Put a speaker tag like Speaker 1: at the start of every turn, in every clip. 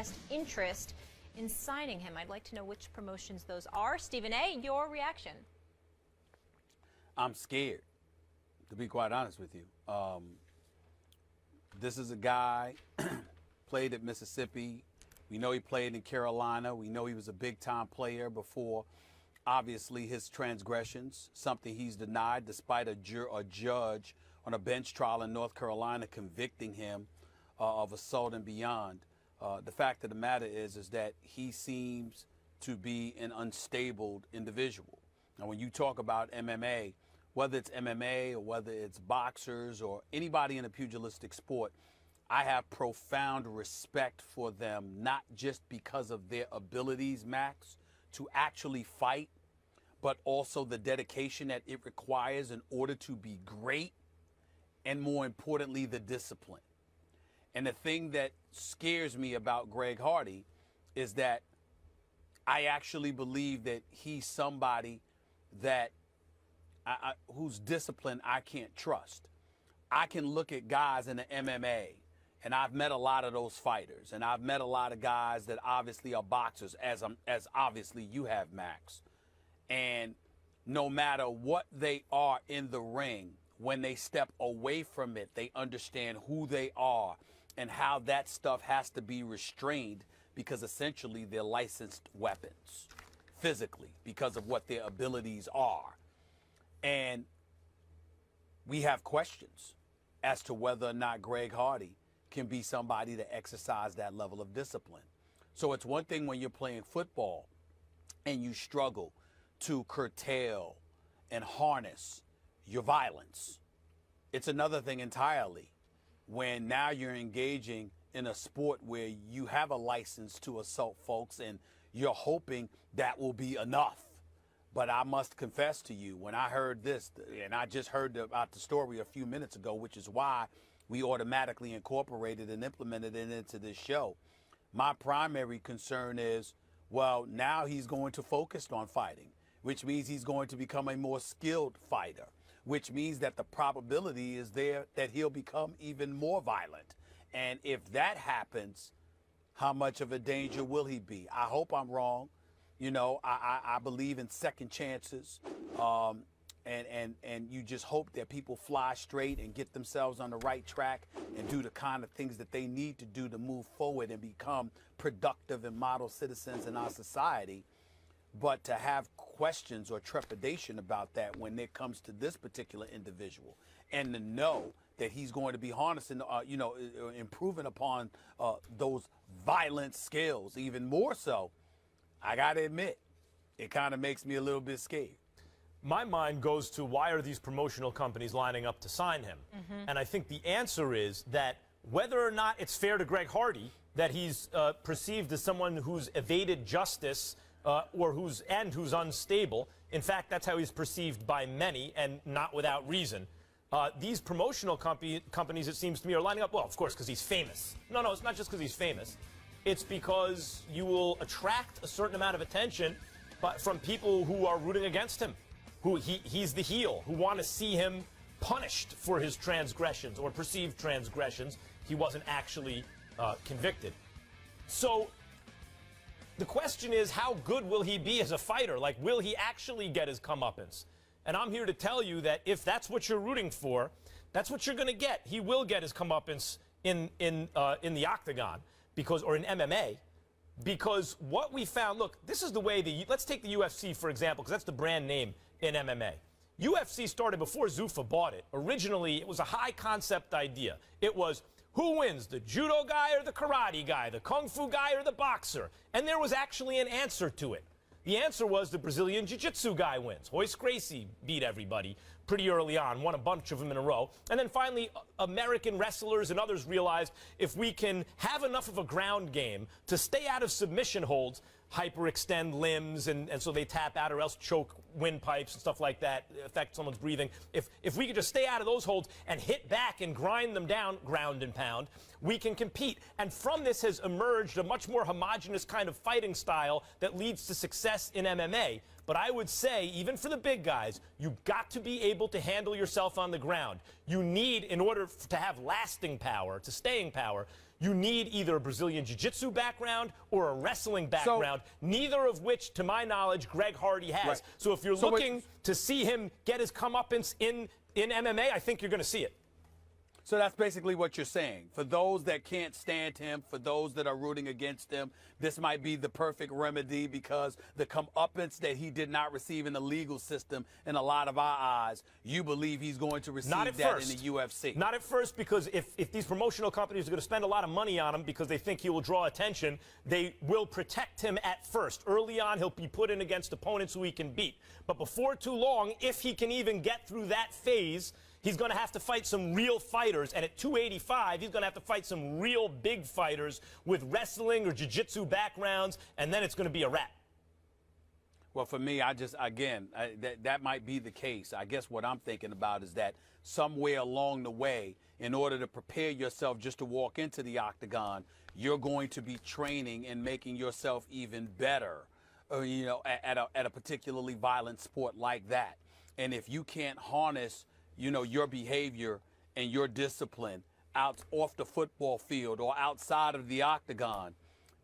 Speaker 1: expressed interest in signing him. I'd like to know which promotions those are. Stephen A., your reaction?
Speaker 2: I'm scared, to be quite honest with you. This is a guy, played at Mississippi. We know he played in Carolina. We know he was a big-time player before, obviously, his transgressions, something he's denied despite a judge on a bench trial in North Carolina convicting him of assault and beyond. The fact of the matter is that he seems to be an unstable individual. Now, when you talk about MMA, whether it's MMA or whether it's boxers or anybody in a pugilistic sport, I have profound respect for them, not just because of their abilities, Max, to actually fight, but also the dedication that it requires in order to be great, and more importantly, the discipline. And the thing that scares me about Greg Hardy is that I actually believe that he's somebody that whose discipline I can't trust. I can look at guys in the MMA, and I've met a lot of those fighters, and I've met a lot of guys that obviously are boxers, as obviously you have, Max. And no matter what they are in the ring, when they step away from it, they understand who they are and how that stuff has to be restrained, because essentially they're licensed weapons physically because of what their abilities are. And we have questions as to whether or not Greg Hardy can be somebody to exercise that level of discipline. So it's one thing when you're playing football and you struggle to curtail and harness your violence. It's another thing entirely when now you're engaging in a sport where you have a license to assault folks and you're hoping that will be enough. But I must confess to you, when I heard this, and I just heard about the story a few minutes ago, which is why we automatically incorporated and implemented it into this show, my primary concern is, well, now he's going to focus on fighting, which means he's going to become a more skilled fighter, which means that the probability is there that he'll become even more violent. And if that happens, how much of a danger will he be? I hope I'm wrong. You know, I believe in second chances, and you just hope that people fly straight and get themselves on the right track and do the kind of things that they need to do to move forward and become productive and model citizens in our society. But to have questions or trepidation about that when it comes to this particular individual, and to know that he's going to be harnessing, improving upon those violent skills even more so, I got to admit, it kind of makes me a little bit scared.
Speaker 3: My mind goes to, why are these promotional companies lining up to sign him? And I think the answer is that whether or not it's fair to Greg Hardy that he's perceived as someone who's evaded justice or who's unstable, in fact, that's how he's perceived by many, and not without reason. These promotional companies, it seems to me, are lining up, well, of course, because he's famous. No, it's not just because he's famous. It's because you will attract a certain amount of attention from people who are rooting against him, who he's the heel, who want to see him punished for his transgressions or perceived transgressions. He wasn't actually convicted. So the question is, how good will he be as a fighter? Like, will he actually get his comeuppance? And I'm here to tell you that if that's what you're rooting for, that's what you're going to get. He will get his comeuppance in the octagon. Or in MMA, because what we found, look, this is the way let's take the UFC, for example, because that's the brand name in MMA. UFC started before Zuffa bought it. Originally, it was a high-concept idea. It was, who wins, the judo guy or the karate guy, the kung fu guy or the boxer? And there was actually an answer to it. The answer was the Brazilian jiu-jitsu guy wins. Royce Gracie beat everybody pretty early on, won a bunch of them in a row. And then finally, American wrestlers and others realized if we can have enough of a ground game to stay out of submission holds, hyperextend limbs, and so they tap out or else choke windpipes and stuff like that, affect someone's breathing. If we could just stay out of those holds and hit back and grind them down, ground and pound, we can compete. And from this has emerged a much more homogenous kind of fighting style that leads to success in MMA. But I would say, even for the big guys, you've got to be able to handle yourself on the ground. You need, in order to have lasting power, to staying power, you need either a Brazilian Jiu-Jitsu background or a wrestling background, neither of which, to my knowledge, Greg Hardy has.
Speaker 2: Right.
Speaker 3: So if you're looking to see him get his comeuppance in MMA, I think you're going to see it.
Speaker 2: So that's basically what you're saying. For those that can't stand him, for those that are rooting against him, this might be the perfect remedy, because the comeuppance that he did not receive in the legal system, in a lot of our eyes, you believe he's going to receive that in the UFC.
Speaker 3: Not at first, because if these promotional companies are going to spend a lot of money on him because they think he will draw attention, they will protect him at first. Early on, he'll be put in against opponents who he can beat. But before too long, if he can even get through that phase, he's going to have to fight some real fighters, and at 285, he's going to have to fight some real big fighters with wrestling or jiu-jitsu backgrounds, and then it's going to be a wrap.
Speaker 2: Well, for me, that might be the case. I guess what I'm thinking about is that somewhere along the way, in order to prepare yourself just to walk into the octagon, you're going to be training and making yourself even better, at a particularly violent sport like that. And if you can't harness your behavior and your discipline off the football field or outside of the octagon,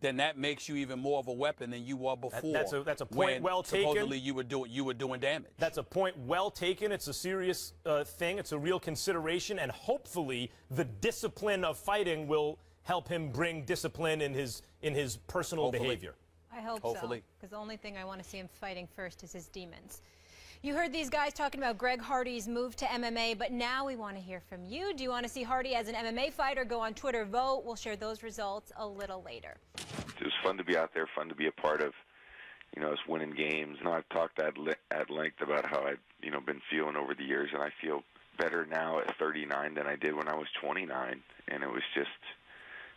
Speaker 2: then that makes you even more of a weapon than you were before.
Speaker 3: That's a point well taken.
Speaker 2: Supposedly you were doing damage.
Speaker 3: That's a point well taken. It's a serious thing. It's a real consideration, and hopefully the discipline of fighting will help him bring discipline in his personal behavior.
Speaker 1: I hope so, because the only thing I want to see him fighting first is his demons. You heard these guys talking about Greg Hardy's move to MMA, but now we want to hear from you. Do you want to see Hardy as an MMA fighter? Go on Twitter, vote. We'll share those results a little later.
Speaker 4: It was fun to be out there, fun to be a part of, us winning games. I've talked at length about how I've, been feeling over the years, and I feel better now at 39 than I did when I was 29. And it was just,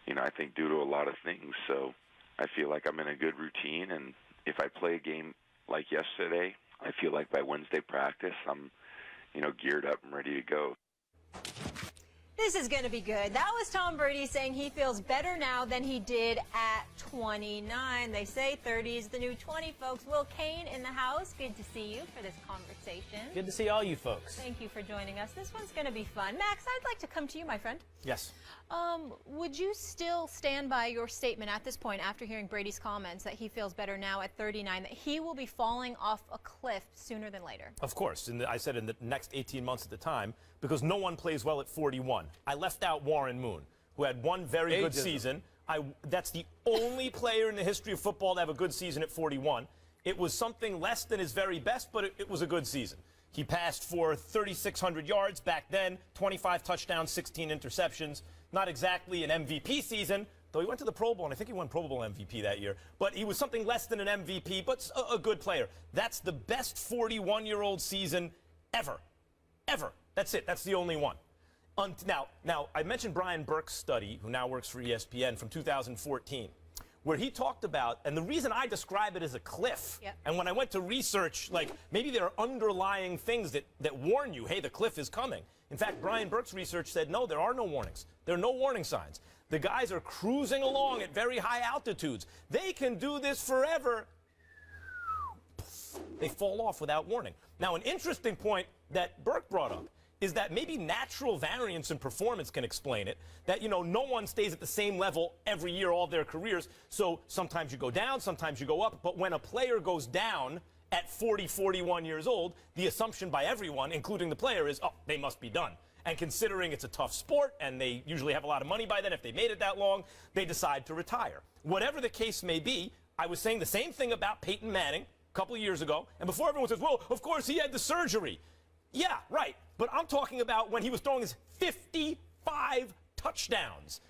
Speaker 4: I think due to a lot of things. So I feel like I'm in a good routine, and if I play a game like yesterday, I feel like by Wednesday practice, I'm, geared up and ready to go.
Speaker 1: This is going to be good. That was Tom Brady saying he feels better now than he did at 29. They say 30 is the new 20, folks. Will Kane in the house. Good to see you for this conversation.
Speaker 5: Good to see all you folks.
Speaker 1: Thank you for joining us. This one's going to be fun. Max, I'd like to come to you, my friend.
Speaker 3: Yes.
Speaker 1: Would you still stand by your statement at this point, after hearing Brady's comments, that he feels better now at 39, that he will be falling off a cliff sooner than later?
Speaker 3: Of course. I said in the next 18 months at the time, because no one plays well at 41. I left out Warren Moon, who had one very good season. That's the only player in the history of football to have a good season at 41. It was something less than his very best, but it was a good season. He passed for 3,600 yards back then, 25 touchdowns, 16 interceptions. Not exactly an MVP season, though he went to the Pro Bowl, and I think he won Pro Bowl MVP that year. But he was something less than an MVP, but a good player. That's the best 41-year-old season ever. Ever. That's it. That's the only one. Now, I mentioned Brian Burke's study, who now works for ESPN, from 2014, where he talked about, and the reason I describe it as a cliff, and when I went to research, maybe there are underlying things that warn you, hey, the cliff is coming. In fact, Brian Burke's research said, no, there are no warnings. There are no warning signs. The guys are cruising along at very high altitudes. They can do this forever. They fall off without warning. Now, an interesting point that Burke brought up is that maybe natural variance in performance can explain it, that, no one stays at the same level every year all their careers, so sometimes you go down, sometimes you go up, but when a player goes down at 40, 41 years old, the assumption by everyone, including the player, is, oh, they must be done. And considering it's a tough sport, and they usually have a lot of money by then, if they made it that long, they decide to retire. Whatever the case may be, I was saying the same thing about Peyton Manning a couple of years ago, and before everyone says, well, of course he had the surgery. Yeah, right. But I'm talking about when he was throwing his 55 touchdowns.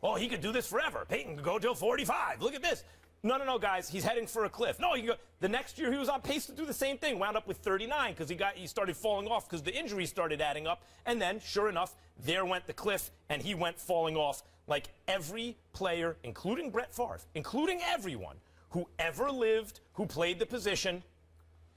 Speaker 3: Oh, he could do this forever. Peyton could go till 45. Look at this. No, guys, he's heading for a cliff. No, he can go. The next year he was on pace to do the same thing. Wound up with 39 because he started falling off because the injuries started adding up. And then, sure enough, there went the cliff, and he went falling off like every player, including Brett Favre, including everyone who ever lived, who played the position.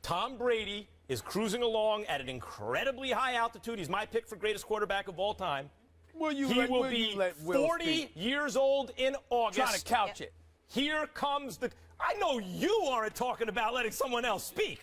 Speaker 3: Tom Brady is cruising along at an incredibly high altitude. He's my pick for greatest quarterback of all time. He will be 40 years old in August.
Speaker 2: Trying to couch it.
Speaker 3: Here comes I know you aren't talking about letting someone else speak.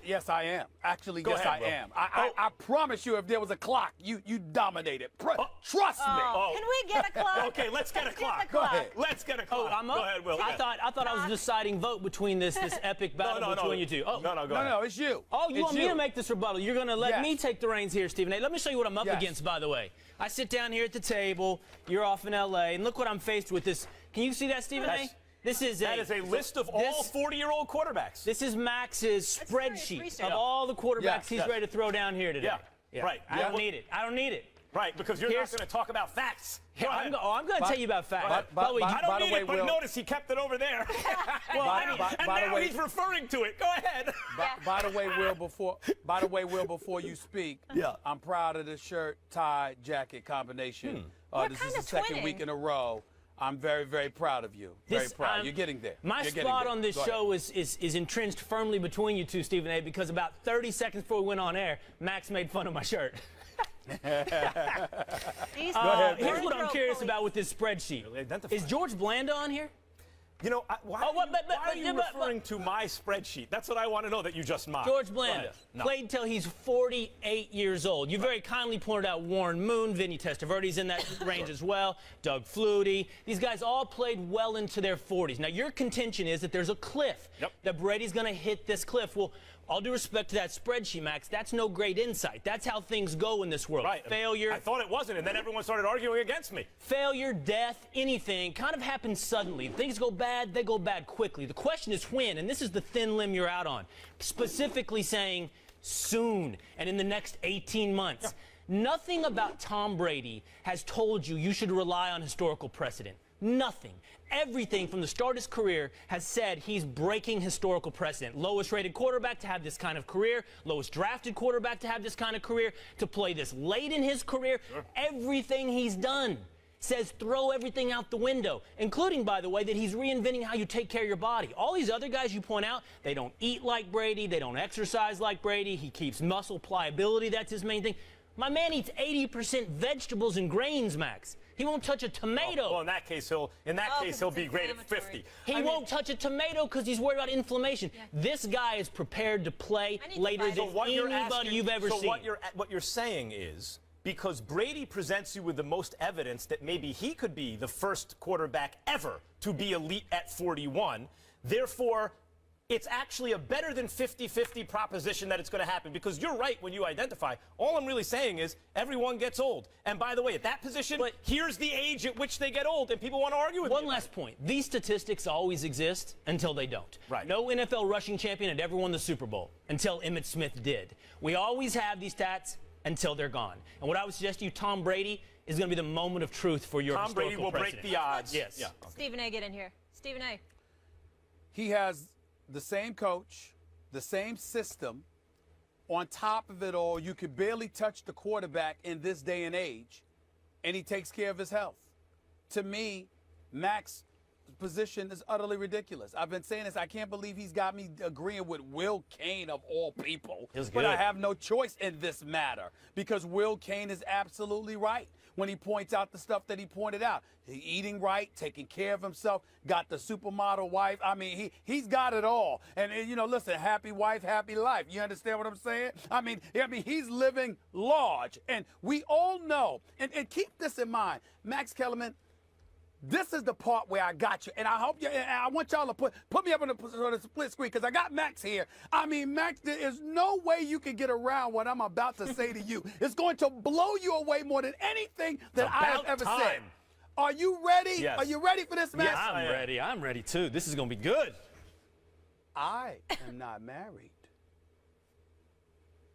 Speaker 2: Yes, I am. Actually,
Speaker 3: Go
Speaker 2: yes,
Speaker 3: ahead,
Speaker 2: I
Speaker 3: Will.
Speaker 2: am. I promise you, if there was a clock, you dominated. Trust me.
Speaker 1: Can we get a clock?
Speaker 3: Okay, let's get a clock.
Speaker 2: Go ahead.
Speaker 3: Let's get a clock.
Speaker 5: I'm up.
Speaker 3: Go ahead, Will.
Speaker 5: I thought I was the deciding vote between this epic battle between you two. Oh.
Speaker 3: No, go
Speaker 2: No,
Speaker 3: ahead.
Speaker 2: no, it's you.
Speaker 5: Oh, you
Speaker 2: It's
Speaker 5: want me to make this rebuttal? You're going to let
Speaker 2: Yes.
Speaker 5: me take the reins here, Stephen A. Let me show you what I'm up
Speaker 2: Yes.
Speaker 5: against, by the way. I sit down here at the table. You're off in L.A., and look what I'm faced with. This. Can you see that, Stephen A? This is
Speaker 3: That is a list of all 40-year-old quarterbacks.
Speaker 5: This is Max's spreadsheet
Speaker 1: research.
Speaker 5: of all the quarterbacks
Speaker 2: Yes.
Speaker 5: he's ready to throw down here today.
Speaker 3: Yeah. Right.
Speaker 5: I don't need it. I don't need it.
Speaker 3: Right, because you're
Speaker 5: Here's-
Speaker 3: not going to talk about facts. Go
Speaker 5: I'm
Speaker 3: ahead.
Speaker 5: going to tell you about facts.
Speaker 2: By
Speaker 3: I
Speaker 2: the
Speaker 3: don't need
Speaker 2: way,
Speaker 3: it, but
Speaker 2: Will-
Speaker 3: notice he kept it over there.
Speaker 2: by the
Speaker 3: now
Speaker 2: way-
Speaker 3: he's referring to it. Go ahead.
Speaker 2: By the way, Will, before you speak, I'm proud of the shirt, tie, jacket combination. This is
Speaker 1: kinda
Speaker 2: the second
Speaker 1: twinning.
Speaker 2: week in a row. I'm very, very proud of you. Very proud. You're getting there.
Speaker 5: My
Speaker 2: You're getting
Speaker 5: spot
Speaker 2: there.
Speaker 5: on this
Speaker 2: Go ahead.
Speaker 5: show is entrenched firmly between you two, Stephen A., because about 30 seconds before we went on air, Max made fun of my shirt.
Speaker 1: These
Speaker 5: Here's what I'm curious about with this spreadsheet.
Speaker 3: identify.
Speaker 5: Is George Blanda on here?
Speaker 3: You know, why are you referring to my spreadsheet? That's what I want to know that you just mocked.
Speaker 5: George Blanda
Speaker 3: No.
Speaker 5: played till he's 48 years old. You very kindly pointed out Warren Moon, Vinny Testaverde's in that range as well, Doug Flutie. These guys all played well into their 40s. Now, your contention is that there's a cliff, that Brady's going to hit this cliff. Well, all due respect to that spreadsheet, Max, that's no great insight. That's how things go in this world.
Speaker 3: Right.
Speaker 5: Failure.
Speaker 3: I thought it wasn't, and then everyone started arguing against me.
Speaker 5: Failure, death, anything kind of happens suddenly. Things go bad, they go bad quickly. The question is when, and this is the thin limb you're out on. Specifically saying soon and in the next 18 months. Nothing about Tom Brady has told you should rely on historical precedent. Nothing. Everything from the start of his career has said he's breaking historical precedent. Lowest rated quarterback to have this kind of career, lowest drafted quarterback to have this kind of career, to play this late in his career. Everything he's done says throw everything out the window, including, by the way, that he's reinventing how you take care of your body. All these other guys you point out, they don't eat like Brady, they don't exercise like Brady, he keeps muscle pliability, that's his main thing. My man eats 80% vegetables and grains, Max. He won't touch a tomato.
Speaker 3: Well, in that case, he'll be great at 50.
Speaker 5: He won't touch a tomato because he's worried about inflammation. This guy is prepared to play later than anybody you've ever seen.
Speaker 3: So what you're saying is, because Brady presents you with the most evidence that maybe he could be the first quarterback ever to be elite at 41, therefore, it's actually a better than 50-50 proposition that it's going to happen, because you're right when you identify. All I'm really saying is everyone gets old. And by the way, at that position, here's the age at which they get old, and people want to argue with me.
Speaker 5: One last point. These statistics always exist until they don't.
Speaker 3: Right.
Speaker 5: No NFL rushing champion had ever won the Super Bowl until Emmitt Smith did. We always have these stats until they're gone. And what I would suggest to you, Tom Brady is going to be the moment of truth for your
Speaker 3: Tom Brady will
Speaker 5: precedent.
Speaker 3: break the odds.
Speaker 5: Yes.
Speaker 3: Yeah. Okay.
Speaker 1: Stephen A, get in here. Stephen A.
Speaker 2: He has the same coach, the same system. On top of it all, you could barely touch the quarterback in this day and age, and he takes care of his health. To me, Max's position is utterly ridiculous. I've been saying this. I can't believe he's got me agreeing with Will Cain of all people. But I have no choice in this matter, because Will Cain is absolutely right when he points out the stuff that he pointed out. He's eating right, taking care of himself, got the supermodel wife. I mean, he's got it all. And you know, listen, happy wife, happy life. You understand what I'm saying? I mean, he's living large. And we all know, and keep this in mind, Max Kellerman, this is the part where I got you, and I hope you. And I want y'all to put me up on the split screen, because I got Max here. I mean, Max, there is no way you can get around what I'm about to say to you. It's going to blow you away more than anything that I have ever said. Are you ready?
Speaker 3: Yes.
Speaker 2: Are you ready for this, Max?
Speaker 5: Yes, I'm ready. I'm ready too. This is going to be good.
Speaker 2: I am not married,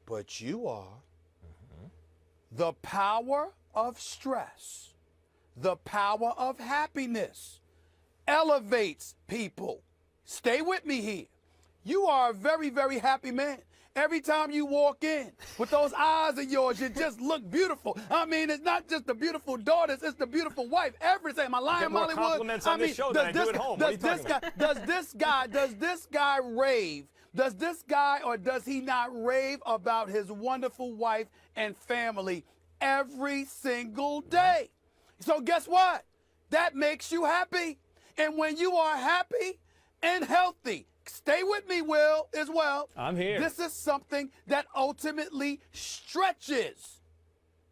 Speaker 2: but you are. The power of stress, the power of happiness elevates people. Stay with me here. You are a very, very happy man. Every time you walk in with those eyes of yours, you just look beautiful. I mean, it's not just the beautiful daughters, it's the beautiful wife. Everything. Am I lying,
Speaker 3: more
Speaker 2: Hollywood?
Speaker 3: compliments on this show than I do at home. What are you talking about?
Speaker 2: Does this guy rave? Does this guy, or does he not rave about his wonderful wife and family every single day? So guess what? That makes you happy. And when you are happy and healthy stay with me, Will, as well.
Speaker 5: I'm here.
Speaker 2: This is something that ultimately stretches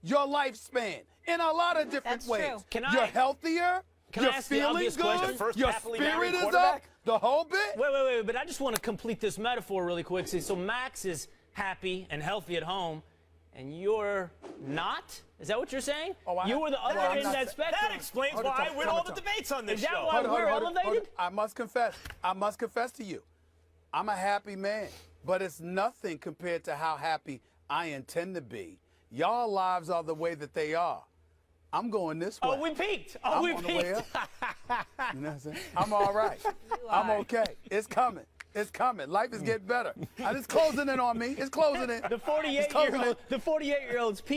Speaker 2: your lifespan in a lot of different
Speaker 1: That's
Speaker 2: ways.
Speaker 1: true.
Speaker 2: You're healthier.
Speaker 5: Can I
Speaker 2: You're
Speaker 5: ask the
Speaker 2: feeling
Speaker 5: obvious
Speaker 2: good.
Speaker 5: question?
Speaker 3: First
Speaker 2: Your
Speaker 3: happily
Speaker 2: spirit
Speaker 3: married
Speaker 2: is up.
Speaker 3: quarterback?
Speaker 2: The whole bit.
Speaker 5: Wait, but I just want to complete this metaphor really quick. So Max is happy and healthy at home, and you're not? Is that what you're saying? You were the other
Speaker 2: I'm
Speaker 5: end of
Speaker 2: not
Speaker 5: that
Speaker 2: sa-
Speaker 5: spectrum.
Speaker 3: That explains
Speaker 2: Hold it,
Speaker 3: why I
Speaker 2: Tom.
Speaker 3: win
Speaker 2: Hold
Speaker 3: all
Speaker 2: it,
Speaker 3: the
Speaker 2: Tom.
Speaker 3: debates on this
Speaker 5: Is that
Speaker 3: show.
Speaker 5: why we're elevated?
Speaker 2: I must confess to you. I'm a happy man, but it's nothing compared to how happy I intend to be. Y'all lives are the way that they are. I'm going this way.
Speaker 5: Oh, we peaked.
Speaker 2: I'm on the way up. You know what I'm saying? I'm all right. I'm okay. It's coming. It's coming. Life is getting better. And it's closing in on me. It's closing in.
Speaker 5: The 48-year-old's peaked.